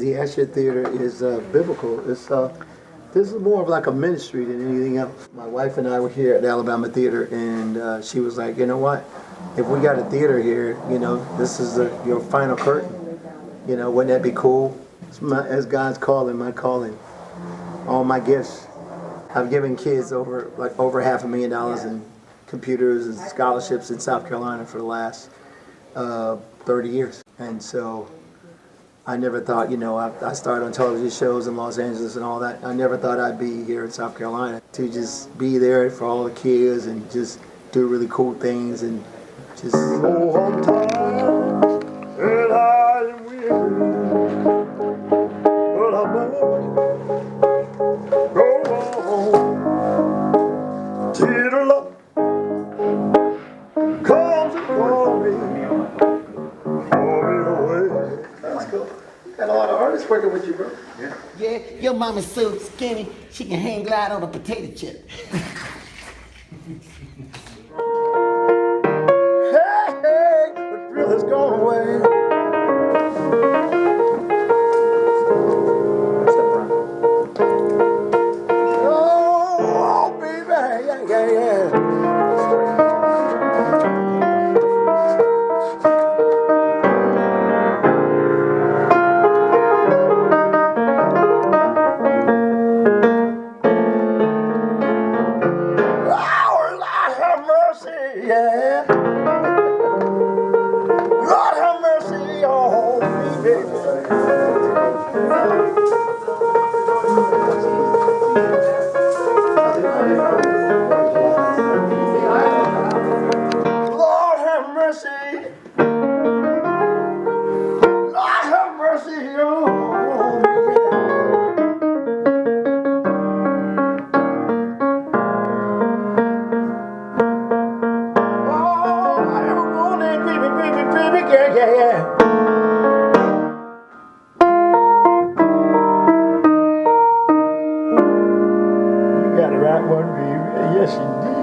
The Asher Theater is biblical. This is more of like a ministry than anything else. My wife and I were here at the Alabama Theater, and she was like, you know what? If we got a theater here, this is your final curtain. Wouldn't that be cool? As God's calling, my calling. All my gifts. I've given kids over $500,000 in computers and scholarships in South Carolina for the last 30 years. And so I never thought, I started on television shows in Los Angeles and all that. I never thought I'd be here in South Carolina to just be there for all the kids and just do really cool things and just. Oh, I'm tired and I'm weary, but I must go on till the Lord comes and calls me. That's cool. Got a lot of artists working with you, bro. Yeah, your mama's so skinny, she can hang glide on a potato chip. Hey, the thrill has gone away. Oh, baby, yeah. Yeah. Lord have mercy on me, baby. Lord have mercy. Lord have mercy on me. Yeah. You got the right one, baby. Yes, you did.